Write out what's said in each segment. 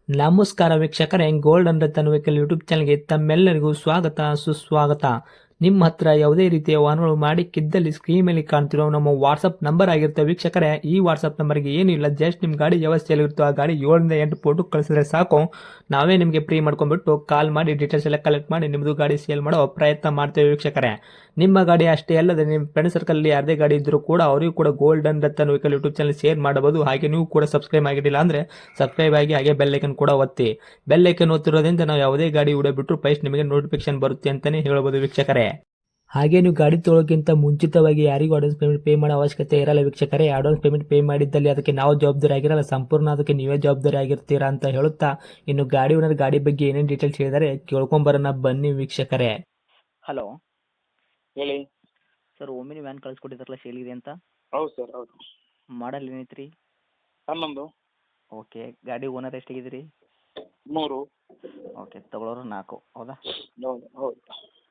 ನಮಸ್ಕಾರ ವೀಕ್ಷಕರೇ, gold and Ratan vehicle YouTube ಚಾನಲ್ಗೆ ತಮ್ಮೆಲ್ಲರಿಗೂ ಸ್ವಾಗತ ಸುಸ್ವಾಗತ. ನಿಮ್ಮ ಹತ್ರ ಯಾವುದೇ ರೀತಿಯ ವಾಹನಗಳು ಮಾಡಿಕ್ಕಿದ್ದಲ್ಲಿ ಸ್ಕ್ರೀನ್ ಮೇಲೆ ಕಾಣ್ತಿರೋ ನಮ್ಮ ವಾಟ್ಸಪ್ ನಂಬರ್ ಆಗಿರುತ್ತೆ ವೀಕ್ಷಕರೇ. ಈ ವಾಟ್ಸಪ್ ನಂಬರ್ಗೆ ಏನಿಲ್ಲ, ಜಸ್ಟ್ ನಿಮ್ಮ ಗಾಡಿ ವ್ಯವಸ್ಥೆಯಲ್ಲಿರುತ್ತೋ ಆ ಗಾಡಿ 7 ರಿಂದ 8 ಫೋಟೋ ಕಳಿಸಿದ್ರೆ ಸಾಕು, ನಾವೇ ನಿಮಗೆ ಫ್ರೀ ಮಾಡ್ಕೊಂಡ್ಬಿಟ್ಟು ಕಾಲ್ ಮಾಡಿ ಡೀಟೇಲ್ಸ್ ಎಲ್ಲ ಕಲೆಕ್ಟ್ ಮಾಡಿ ನಿಮ್ಮದು ಗಾಡಿ ಸೇಲ್ ಮಾಡೋ ಪ್ರಯತ್ನ ಮಾಡ್ತೇವೆ ವೀಕ್ಷಕರೇ. ನಿಮ್ಮ ಗಾಡಿ ಅಷ್ಟೇ ಅಲ್ಲದೆ ನಿಮ್ಮ ಫ್ರೆಂಡ್ ಸರ್ಕಲ್ ಯಾರದೇ ಗಾಡಿ ಇದ್ದರೂ ಕೂಡ ಅವರಿಗೂ ಕೂಡ gold and Ratan vehicle YouTube channel share ಮಾಡಬಹುದು. ಹಾಗೆ ನೀವು ಕೂಡ ಸಬ್ಸ್ಕ್ರೈಬ್ ಆಗಿರಲಿಲ್ಲ ಅಂದರೆ ಸಬ್ಸ್ಕ್ರೈಬ್ ಆಗಿ ಹಾಗೆ ಬೆಲ್ ಐಕನ್ ಕೂಡ ಒತ್ತಿ. ಬೆಲ್ ಐಕನ್ ಒತ್ತಿರೋದ್ರಿಂದ ನಾವು ಯಾವುದೇ ಗಾಡಿ ವಿಡಿಯೋ ಬಿಟ್ಟರು ಫಸ್ಟ್ ನಿಮಗೆ ನೋಟಿಫಿಕೇಶನ್ ಬರುತ್ತೆ ಅಂತಾನೆ ಹೇಳ್ಬೋದು ವೀಕ್ಷಕರೇ. ಹಾಗೆ ನೀವು ಗಾಡಿ ತೊಳೋಕ್ಕಿಂತ ಮುಂಚಿತವಾಗಿ ಯಾರಿಗೂ ಅಡ್ವಾನ್ಸ್ ಪೇಮೆಂಟ್ ಪೇ ಮಾಡೋ ಅವಶ್ಯಕತೆ ಇರಲ್ಲ ವೀಕ್ಷಕರೇ. ಅಡ್ವಾನ್ಸ್ ಪೇಮೆಂಟ್ ಪೇ ಮಾಡಿದ್ದಲ್ಲಿ ಅದಕ್ಕೆ ನಾವು ಜವಾಬ್ದಾರಿ ಆಗಿರಲ್ಲ, ಸಂಪೂರ್ಣ ಅದಕ್ಕೆ ನೀವೇ ಜವಾಬ್ದಾರಿ ಆಗಿರ್ತೀರಾ ಅಂತ ಹೇಳುತ್ತಾ, ಇನ್ನು ಗಾಡಿ ಓನರ್ ಗಾಡಿ ಬಗ್ಗೆ ಏನೇನು ಡೀಟೇಲ್ಸ್ ಹೇಳಿದರೆ ಕೇಳ್ಕೊಂಬರೋಣ ಬನ್ನಿ ವೀಕ್ಷಕರೇ. ಹಲೋ ಹೇಳಿ ಸರ್, ಓಮಿನಿ ವ್ಯಾನ್ ಕಳಿಸ್ಕೊಟ್ಟಿದ್ರಲ್ಲ ಸೇಲಿದೆ ಅಂತ. ಹೌದು ಸರ್ ಹೌದು. ಮಾಡಲ್ ಏನೈತೆ ರೀ? 11 ಓಕೆ. ಗಾಡಿ ಓನರ್ ಎಷ್ಟಾಗಿದ್ದೀರಿ? 3. ಓಕೆ. ತಗೊಳ್ಳೋರು 4, ಹೌದಾ? ಹೌದು ಹೌದು.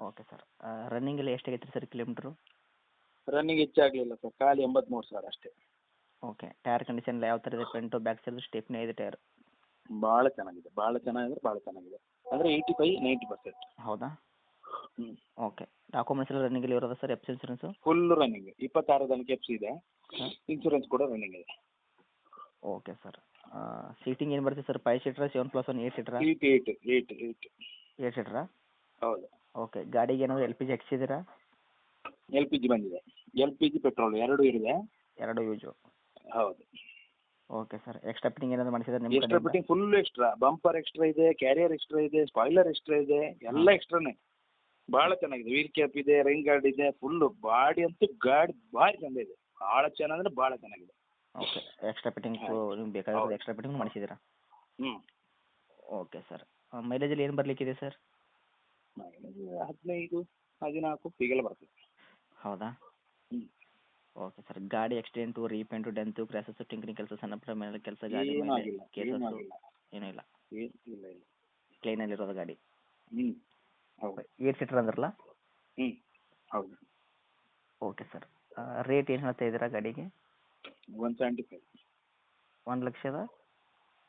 Okay sir. ರನ್ನಿಂಗ್ ಎಲ್ಲ ಎಷ್ಟಾಗೈತೆ ರೀ ಸರ್ ಕಿಲೋಮೀಟ್ರು? ರನ್ನಿಂಗ್ ಹೆಚ್ಚಾಗಲಿಲ್ಲ ಸರ್, ಖಾಲಿ 83,000 ಅಷ್ಟೇ. ಓಕೆ. ಟೈರ್ ಕಂಡೀಷನ್ ಎಲ್ಲ ಯಾವ ಥರ ಇದೆ? ಫ್ರಂಟು ಬ್ಯಾಕ್ ಸೈಡ್ ಸ್ಟೆಪ್ನಿ ಇದೆ ಟೈರ್? ಭಾಳ ಚೆನ್ನಾಗಿದೆ, ಭಾಳ ಚೆನ್ನಾಗಿದೆ, ಭಾಳ ಚೆನ್ನಾಗಿದೆ. ಅಂದರೆ 85-90%. ಹೌದಾ? ಹ್ಞೂ. ಓಕೆ. ಡಾಕ್ಯುಮೆಂಟ್ಸ್ ಎಲ್ಲ ರನ್ನಿಂಗಲ್ಲಿ ಇರೋದಾ sir? F C insurance? Full running, 26 ತನಕ ಎಫ್ ಸಿ ಇದೆ. ಹಾಂ. ಇನ್ಸೂರೆನ್ಸ್ ಕೂಡ ರನ್ನಿಂಗ್ ಇದೆ. Okay sir. ಸೀಟಿಂಗ್ ಏನು ಬರುತ್ತೆ ಸರ್? 5 ಸೀಟ್ರಾ, 7+1 8 ಸೀಟ್ರಾ? 8. 8 ಸೀಟ್ರಾ? ಹೌದು. ಓಕೆ. ಗಾಡಿಗೆ ಏನಾದರೂ ಎಲ್ ಪಿ ಜಿ ಹಾಕ್ಸಿದ್ದೀರಾ? ಎಲ್ ಪಿ ಜಿ ಬಂದಿದೆ, ಎಲ್ ಪಿ ಜಿ ಪೆಟ್ರೋಲ್ ಎರಡೂ ಇದೆ. 2 ಯೂಸು. ಹೌದು. Okay sir. ಎಕ್ಸ್ಟ್ರಾ ಫಿಟ್ಟಿಂಗ್ ಏನಾದರೂ ಮಾಡಿಸಿದ್ರೆ ನಿಮ್ಮ ಎಕ್ಸ್ಟ್ರಾ ಕಡೆಯಿಂದ? Fitting full extra, bumper extra ಇದೆ, ಕ್ಯಾರಿಯರ್ ಎಕ್ಸ್ಟ್ರಾ ಇದೆ, ಸ್ಪಾಯ್ಲರ್ ಎಕ್ಸ್ಟ್ರಾ ಇದೆ, ಎಲ್ಲ ಎಕ್ಸ್ಟ್ರಾನೇ. ಭಾಳ ಚೆನ್ನಾಗಿದೆ. ವೀಲ್ ಕ್ಯಾಪ್ ಇದೆ, ರೈನ್ ಗಾರ್ಡ್ ಇದೆ, ಫುಲ್ಲು ಬಾಡಿ ಅಂತೂ ಗಾಡಿ ಭಾರಿ ಚಂದ ಇದೆ. ಭಾಳ ಚೆನ್ನಾಗಿ ಭಾಳ ಚೆನ್ನಾಗಿದೆ. ಓಕೆ. ಎಕ್ಸ್ಟ್ರಾ ಫಿಟ್ಟಿಂಗ್ಸು ನಿಮ್ಗೆ ಹೌದು. ಬೇಕಾಗಿರೋದು ಎಕ್ಸ್ಟ್ರಾ ಫಿಟ್ಟಿಂಗ್ ಮಾಡಿಸಿದ್ದೀರಾ? ಹ್ಞೂ. Okay sir. ಮೈಲೇಜಲ್ಲಿ ಏನು ಬರಲಿಕ್ಕಿದೆ ಸರ್? ಮೈಲೇಜ್ 15-14 ಹೀಗೆಲ್ಲ ಬರ್ತದೆ. ಹೌದಾ? ಹ್ಞೂ. Okay sir. ಗಾಡಿ ಆಕ್ಸಿಡೆಂಟು, ರೀಪೇಂಟು, ಡೆಂತು, ಕ್ರ್ಯಾಸಸ್ಸು, ಟಿಂಕರಿಂಗ್ ಕೆಲಸ, ಸಣ್ಣ ಪುಟ್ಟ ಮೇಲೆ ಕೆಲಸ, ಗಾಡಿ ಏನೂ ಮೇಲೆ ಆಗಿಲ್ಲ, ಏನೂ ಕೇಸಸ್ಸು ಆಗಿಲ್ಲ, ಏನೂ ಇಲ್ಲ? ಏನು ಇಲ್ಲ ಇಲ್ಲ. ಕ್ಲೀನಲ್ಲಿರೋದು ಗಾಡಿ? ಹ್ಞೂ. ಹೌದು. 8 ಸೀಟರ್ ಅಂದ್ರಲ್ಲ? ಹ್ಞೂ. ಹೌದು. Okay sir. ರೇಟ್ ಏನು ಹೇಳ್ತಾ ಇದ್ದೀರಾ ಗಾಡಿಗೆ? 175. 1,70,75,000.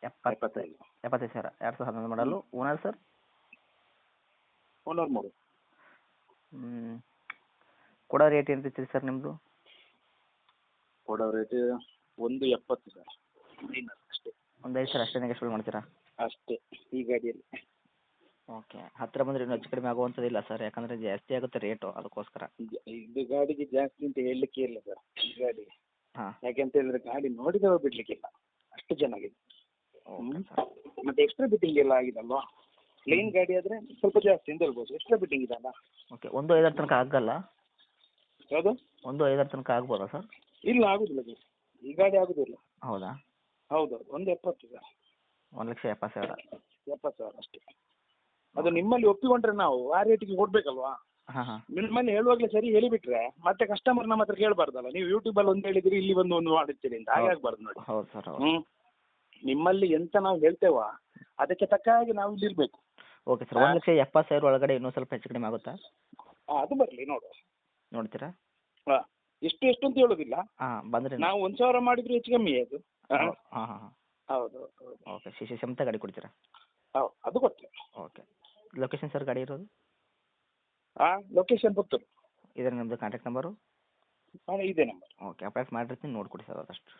75. 75,000. 2011 ಮಾಡಲು. Owner sir? ಓನರ್ 3. ಕೊಡೋ ರೇಟ್ ಏನು ಇರ್ತೀರಿ ಸರ್ ನಿಮ್ಮದು? ಕೊಡೋ ರೇಟ್ 170 ಸರ್, ಅಷ್ಟೇ. ಒಂದು 5 ಸರ್ ಅಷ್ಟೇ ನೆಗೆಶ್ಬಲ್ ಮಾಡ್ತೀರಾ? ಅಷ್ಟೇ ಈ ಗಾಡಿಯಲ್ಲಿ. ಓಕೆ. ಹತ್ತಿರ ಬಂದರೆ ಇನ್ನೂ ಹೆಚ್ಚು ಕಡಿಮೆ ಆಗುವಂಥದ್ದಿಲ್ಲ ಸರ್, ಯಾಕಂದರೆ ಜಾಸ್ತಿ ಆಗುತ್ತೆ ರೇಟು, ಅದಕ್ಕೋಸ್ಕರ. ಇದು ಗಾಡಿಗೆ ಜಾಸ್ತಿ ಅಂತ ಹೇಳಲಿಕ್ಕೆ ಇಲ್ಲ ಸರ್, ಈ ಗಾಡಿ. ಹಾಂ. ಯಾಕೆಂತ ಹೇಳಿದ್ರೆ ಗಾಡಿ ನೋಡಿದವ ಬಿಡ್ಲಿಕ್ಕಿಲ್ಲ, ಅಷ್ಟು ಚೆನ್ನಾಗಿದೆ. Okay sir. ಮತ್ತೆ ಎಕ್ಸ್ಟ್ರಾ ಫಿಟ್ಟಿಂಗ್ ಎಲ್ಲ ಆಗಿದಲ್ವಾ. ಪ್ಲೇನ್ ಗಾಡಿ ಆದರೆ ಸ್ವಲ್ಪ ಜಾಸ್ತಿ ಅಂತ ಹೇಳ್ಬೋದು, ಎಕ್ಸ್ಟ್ರಾ ಫಿಟ್ಟಿಂಗ್ ಇದಲ್ಲ. ಓಕೆ. 1,5,000 ತನಕ ಆಗಲ್ಲ? ಯಾವುದು? 1,5,000 ತನಕ ಆಗ್ಬೋದಾ ಸರ್? ಇಲ್ಲ, ಆಗುದಿಲ್ಲ ಸರ್, ಈ ಗಾಡಿ ಆಗುದಿಲ್ಲ. ಹೌದಾ? ಹೌದೌದು. 170 ಸರ್. 1,70,000. 70,000 ಅಷ್ಟೇ. ಅದು ನಿಮ್ಮಲ್ಲಿ ಒಪ್ಪಿಕೊಂಡ್ರೆ ನಾವು ಆ ರೇಟಿಗೆ ಕೊಡ್ಬೇಕಲ್ವಾ. ಹಾಂ ಹಾಂ. ನಿಮ್ಮಲ್ಲಿ ಹೇಳುವಾಗಲೇ ಸರಿ ಹೇಳಿಬಿಟ್ರೆ ಮತ್ತೆ ಕಸ್ಟಮರ್ ನಮ್ಮ ಹತ್ರ ಕೇಳಬಾರ್ದಲ್ಲ. ನೀವು ಯೂಟ್ಯೂಬಲ್ಲಿ ಒಂದು ಹೇಳಿದಿರಿ, ಇಲ್ಲಿ ಬಂದು ಒಂದು ಮಾಡುತ್ತೀರಿ ಅಂತ, ಹಾಗೆ ಆಗ್ಬಾರ್ದು ನೋಡಿ. ಹೌದು ಸರ್, ಹೌದು. ಹ್ಞೂ. ನಿಮ್ಮಲ್ಲಿ ಎಂತ ನಾವು ಹೇಳ್ತೇವ ಅದಕ್ಕೆ ತಕ್ಕ ಹಾಗೆ ನಾವು ಇಲ್ಲಿರ್ಬೇಕು. Okay sir. 1,70,000 ಒಳಗಡೆ ಇನ್ನೂ ಸ್ವಲ್ಪ ಹೆಚ್ಚು ಕಡಿಮೆ ಆಗುತ್ತಾ? ಅದು ಬರಲಿ ನೋಡುವ. ನೋಡ್ತೀರಾ? ಹಾಂ. ಎಷ್ಟು ಅಂತ ಹೇಳೋದಿಲ್ಲ. ಹಾಂ, ಬಂದರೆ ನಾವು 1,000 ಮಾಡಿದ್ರು ಹೆಚ್ಚು ಕಮ್ಮಿ ಅದು. ಹಾಂ ಹಾಂ ಹಾಂ. ಹೌದು ಹೌದು. ಓಕೆ. ಶಿಶಿ ಸಮೇತ ಗಾಡಿ ಕೊಡ್ತೀರಾ? ಹೌದು, ಅದು ಕೊಡ್ತೇವೆ. ಓಕೆ. ಲೊಕೇಶನ್ ಸರ್ ಗಾಡಿ ಇರೋದು? ಲೊಕೇಶನ್ ಪುತ್ತೂರು. ಇದೇ ನಿಮ್ಮದು ಕಾಂಟ್ಯಾಕ್ಟ್ ನಂಬರು? ಇದೇ ನಂಬರ್. ಓಕೆ. ಅಪ್ಡೇಟ್ ಮಾಡಿರ್ತೀನಿ, ನೋಡಿಕೊಡಿ ಸರ್ ಆದಷ್ಟು.